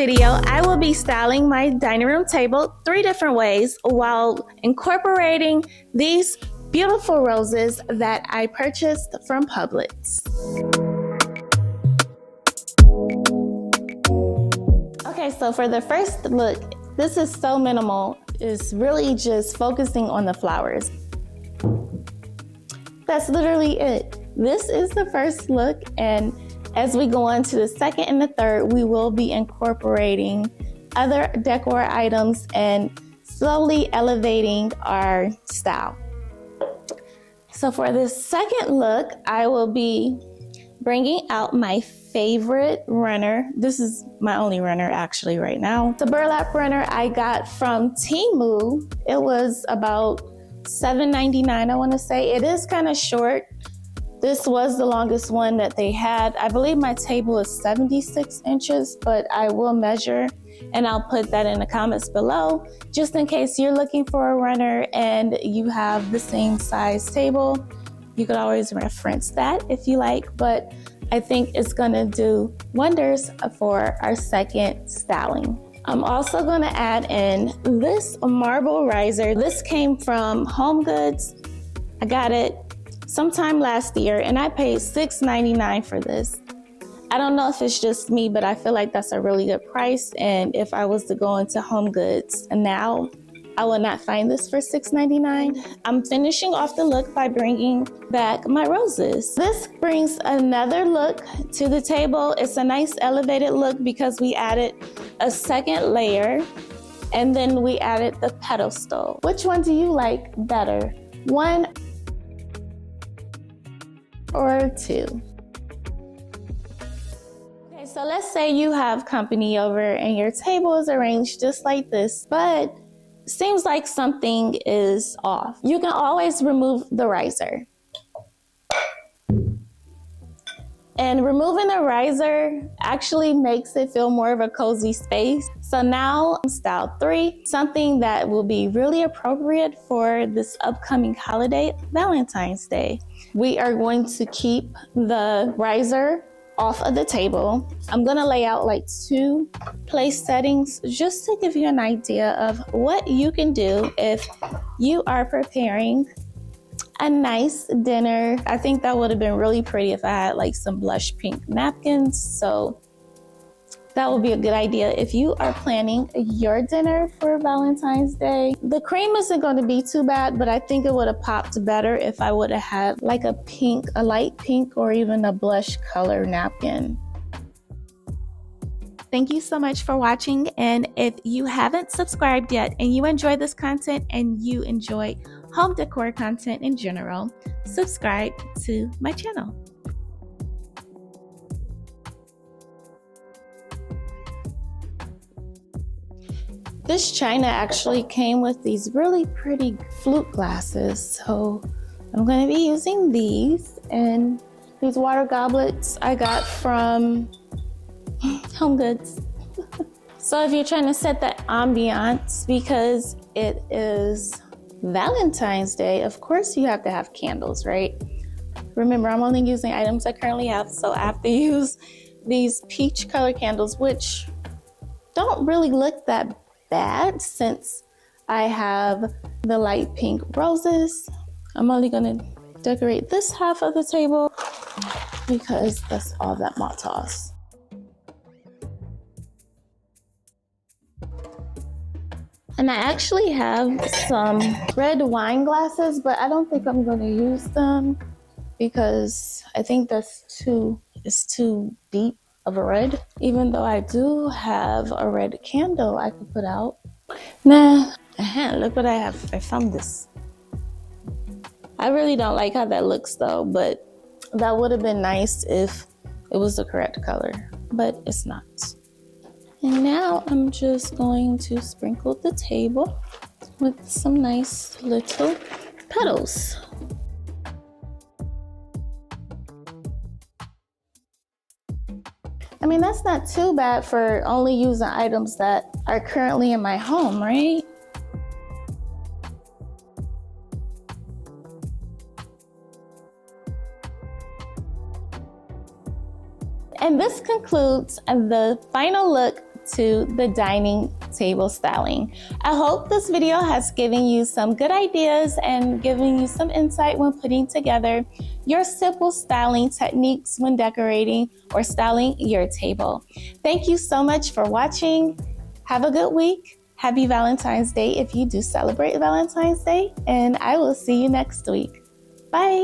video, I will be styling my dining room table 3 different ways while incorporating these beautiful roses that I purchased from Publix. Okay, so for the first look, this is so minimal. It's really just focusing on the flowers. That's literally it. This is the first look, and as we go on to the second and the third, we will be incorporating other decor items and slowly elevating our style. So for the second look, I will be bringing out my favorite runner. This is my only runner actually right now. The burlap runner I got from Temu. It was about $7.99, I want to say. It is kind of short. This was the longest one that they had. I believe my table is 76 inches, but I will measure and I'll put that in the comments below, just in case you're looking for a runner and you have the same size table. You could always reference that if you like, but I think it's gonna do wonders for our second styling. I'm also gonna add in this marble riser. This came from HomeGoods. I got it sometime last year and I paid $6.99 for this. I don't know if it's just me, but I feel like that's a really good price. And if I was to go into HomeGoods now, I will not find this for $6.99. I'm finishing off the look by bringing back my roses. This brings another look to the table. It's a nice elevated look because we added a second layer and then we added the pedestal. Which one do you like better? 1 or 2? Okay, so let's say you have company over and your table is arranged just like this, but seems like something is off. You can always remove the riser. And removing the riser actually makes it feel more of a cozy space. So now style 3, something that will be really appropriate for this upcoming holiday, Valentine's Day. We are going to keep the riser off of the table. I'm gonna lay out like 2 place settings just to give you an idea of what you can do if you are preparing a nice dinner. I think that would have been really pretty if I had like some blush pink napkins. So that would be a good idea if you are planning your dinner for Valentine's Day. The cream isn't going to be too bad, but I think it would have popped better if I would have had like a light pink or even a blush color napkin. Thank you so much for watching. And if you haven't subscribed yet and you enjoy this content and you enjoy home decor content in general, subscribe to my channel. This china actually came with these really pretty flute glasses, so I'm going to be using these. And these water goblets I got from HomeGoods. So if you're trying to set the ambiance, because it is Valentine's Day, of course you have to have candles, right? Remember, I'm only using items I currently have, so I have to use these peach color candles, which don't really look that bad since I have the light pink roses. I'm only gonna decorate this half of the table because that's all that Motos. And I actually have some red wine glasses, but I don't think I'm gonna use them because I think it's too deep of a red, even though I do have a red candle I could put out. Nah, look what I have. I found this. I really don't like how that looks though, but that would have been nice if it was the correct color, but it's not. And now I'm just going to sprinkle the table with some nice little petals. I mean, that's not too bad for only using items that are currently in my home, right? And this concludes the final look to the dining table styling. I hope this video has given you some good ideas and given you some insight when putting together your simple styling techniques when decorating or styling your table. Thank you so much for watching. Have a good week. Happy Valentine's Day if you do celebrate Valentine's Day, and I will see you next week. Bye.